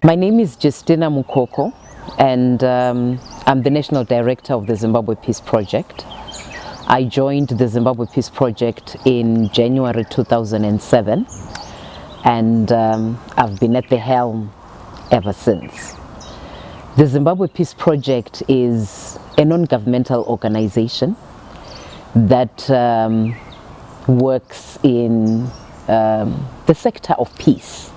My name is Justina Mukoko, and I'm the National Director of the Zimbabwe Peace Project. I joined the Zimbabwe Peace Project in January 2007, and I've been at the helm ever since. The Zimbabwe Peace Project is a non-governmental organization that works in the sector of peace.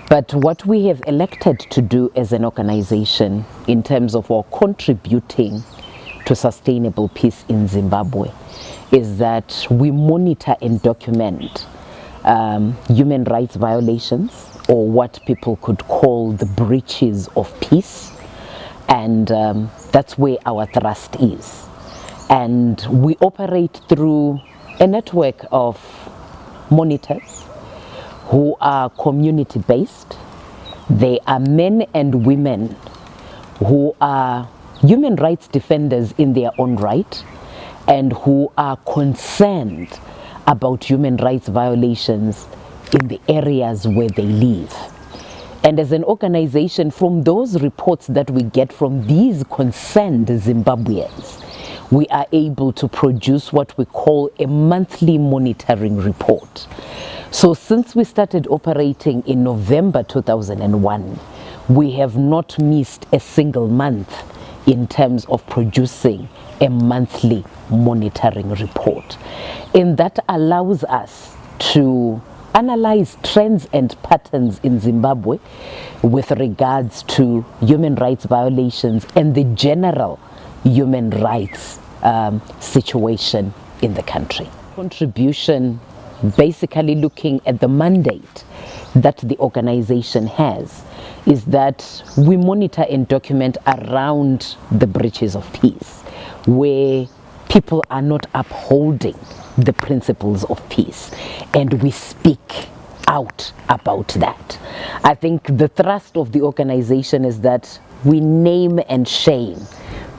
But what we have elected to do as an organization in terms of our contributing to sustainable peace in Zimbabwe is that we monitor and document human rights violations, or what people could call the breaches of peace, and that's where our thrust is. And we operate through a network of monitors who are community-based. They are men and women who are human rights defenders in their own right and who are concerned about human rights violations in the areas where they live. And as an organization, from those reports that we get from these concerned Zimbabweans, we are able to produce what we call a monthly monitoring report. So since we started operating in November 2001, we have not missed a single month in terms of producing a monthly monitoring report. And that allows us to analyze trends and patterns in Zimbabwe with regards to human rights violations and the general human rights situation in the country. Contribution basically looking at the mandate that the organization has is that we monitor and document around the breaches of peace where people are not upholding the principles of peace, and we speak out about that. I think the thrust of the organization is that we name and shame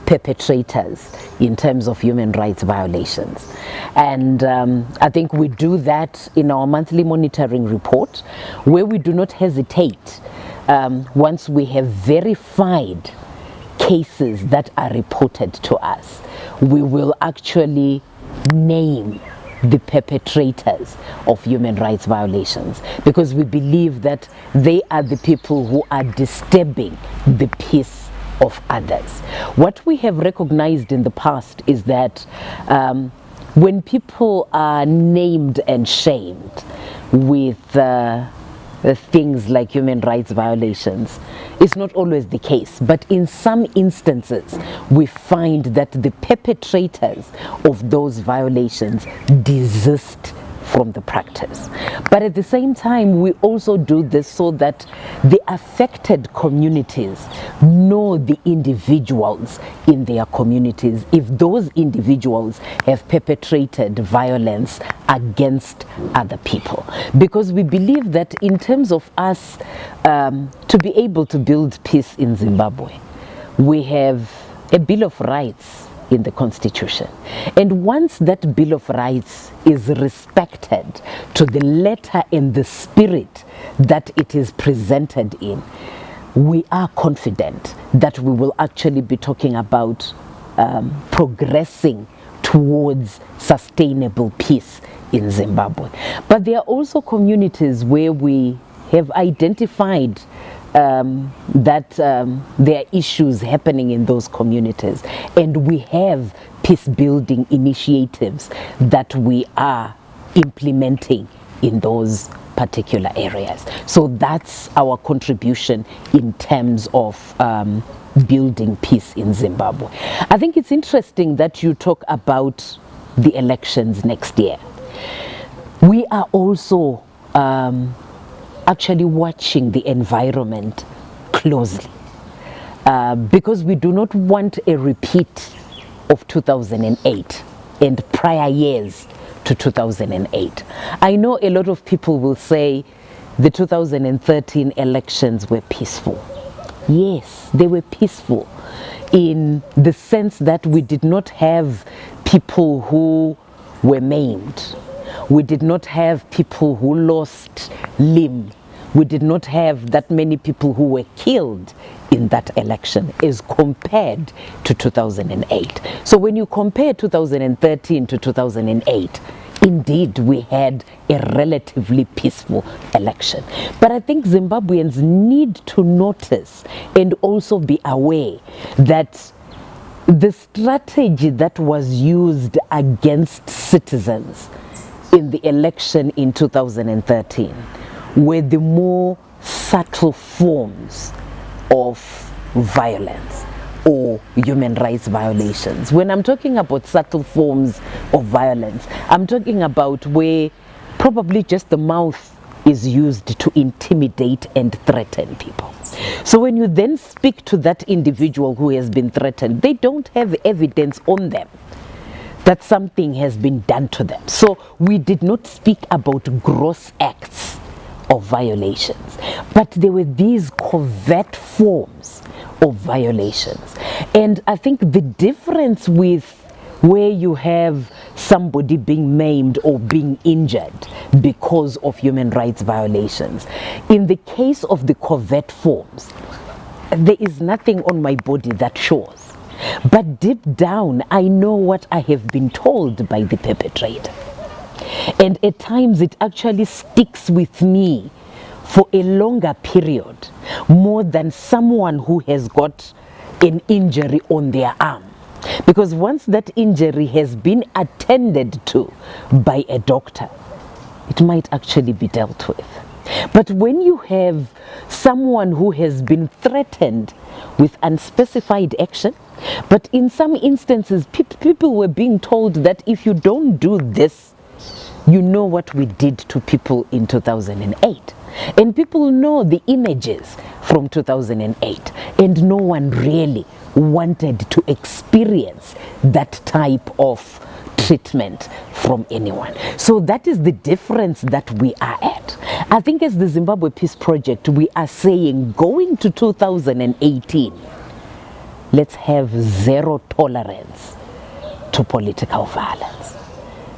perpetrators in terms of human rights violations. And I think we do that in our monthly monitoring report, where we do not hesitate once we have verified cases that are reported to us. We will actually name the perpetrators of human rights violations, because we believe that they are the people who are disturbing the peace of others. What we have recognized in the past is that when people are named and shamed with things like human rights violations, it's not always the case, but in some instances we find that the perpetrators of those violations desist from the practice. But at the same time, we also do this so that the affected communities know the individuals in their communities if those individuals have perpetrated violence against other people. Because we believe that in terms of us to be able to build peace in Zimbabwe, we have a Bill of Rights in the Constitution. And once that Bill of Rights is respected to the letter and the spirit that it is presented in, we are confident that we will actually be talking about progressing towards sustainable peace in Zimbabwe. But there are also communities where we have identified that there are issues happening in those communities, and we have peace building initiatives that we are implementing in those particular areas. So that's our contribution in terms of building peace in Zimbabwe. I think it's interesting that you talk about the elections next year. We are also actually watching the environment closely because we do not want a repeat of 2008 and prior years to 2008. I know a lot of people will say the 2013 elections were peaceful. Yes, they were peaceful in the sense that we did not have people who were maimed. We did not have people who lost limb. we did not have that many people who were killed in that election as compared to 2008. So when you compare 2013 to 2008, indeed we had a relatively peaceful election. But I think Zimbabweans need to notice and also be aware that the strategy that was used against citizens in the election in 2013 were the more subtle forms of violence or human rights violations. When I'm talking about subtle forms of violence, I'm talking about where probably just the mouth is used to intimidate and threaten people. So when you then speak to that individual who has been threatened, they don't have evidence on them that something has been done to them. So we did not speak about gross acts of violations, but there were these covert forms of violations. And I think the difference with where you have somebody being maimed or being injured because of human rights violations, in the case of the covert forms, there is nothing on my body that shows. But deep down, I know what I have been told by the perpetrator. And at times it actually sticks with me for a longer period, more than someone who has got an injury on their arm. Because once that injury has been attended to by a doctor, it might actually be dealt with. But when you have someone who has been threatened with unspecified action, but in some instances people were being told that if you don't do this, you know what we did to people in 2008. And people know the images from 2008, and no one really wanted to experience that type of treatment from anyone. So that is the difference that we are at. I think as the Zimbabwe Peace Project, we are saying going to 2018, let's have zero tolerance to political violence.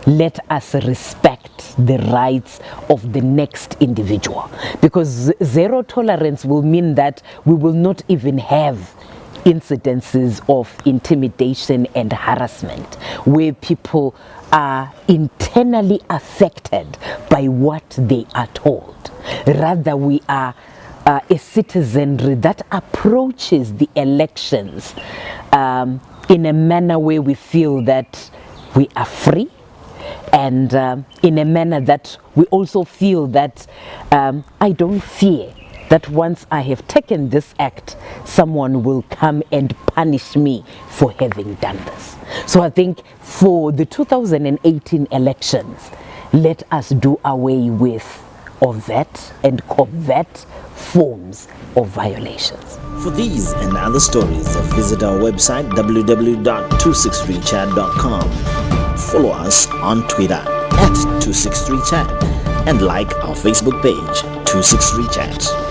Let us respect the rights of the next individual, because zero tolerance will mean that we will not even have incidences of intimidation and harassment where people are internally affected by what they are told. Rather, we are a citizenry that approaches the elections in a manner where we feel that we are free, and in a manner that we also feel that I don't fear that once I have taken this act, someone will come and punish me for having done this. So I think for the 2018 elections, let us do away with overt and covert forms of violations. For these and other stories, visit our website www.263chat.com. Follow us on Twitter at 263chat and like our Facebook page 263chat.